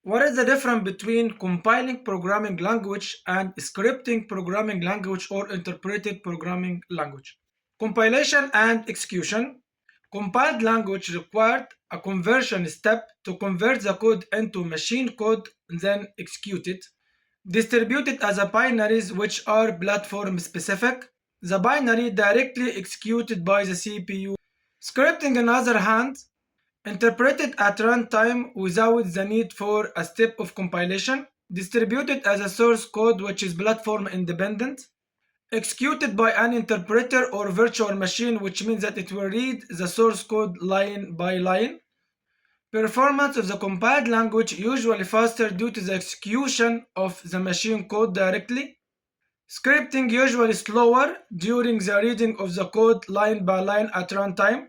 What is the difference between compiling programming language and scripting programming language or interpreted programming language? Compilation and execution. Compiled language required a conversion step to convert the code into machine code, then execute it. Distributed as a binaries which are platform specific. The binary directly executed by the CPU. Scripting, on the other hand, interpreted at runtime without the need for a step of compilation. Distributed as a source code which is platform independent. Executed by an interpreter or virtual machine, which means that it will read the source code line by line. Performance of the compiled language usually faster due to the execution of the machine code directly. Scripting usually slower during the reading of the code line by line at runtime.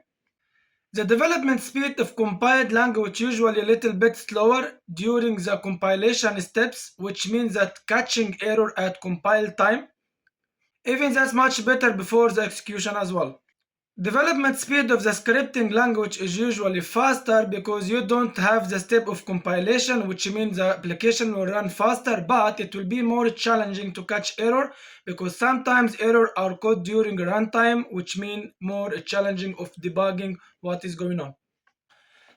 The development speed of compiled language usually a little bit slower during the compilation steps, which means that catching error at compile time. Even that's much better before the execution as well. Development speed of the scripting language is usually faster because you don't have the step of compilation, which means the application will run faster, but it will be more challenging to catch error because sometimes error are caught during runtime, which mean more challenging of debugging what is going on.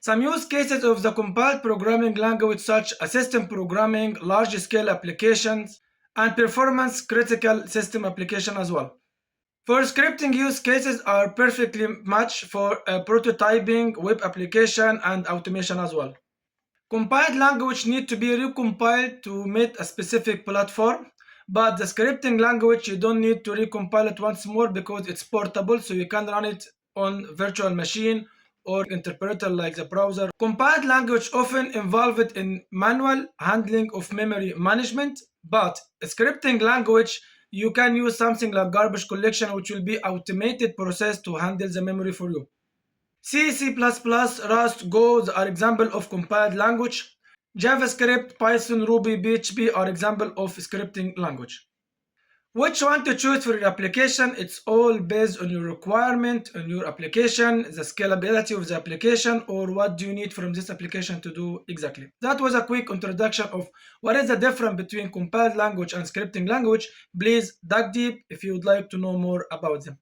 Some use cases of the compiled programming language such as system programming, large-scale applications, and performance-critical system application as well. For scripting use cases are perfectly matched for prototyping, web application, and automation as well. Compiled language need to be recompiled to meet a specific platform, but the scripting language you don't need to recompile it once more because it's portable, so you can run it on virtual machine or interpreter like the browser. Compiled language often involved in manual handling of memory management, but scripting language you can use something like garbage collection, which will be automated process to handle the memory for you. C, C++, Rust, Go are example of compiled language. JavaScript, Python, Ruby, PHP are example of scripting language. Which one to choose for your application? It's all based on your requirement, on your application, the scalability of the application, or what do you need from this application to do exactly. That was a quick introduction of what is the difference between compiled language and scripting language. Please dig deep if you would like to know more about them.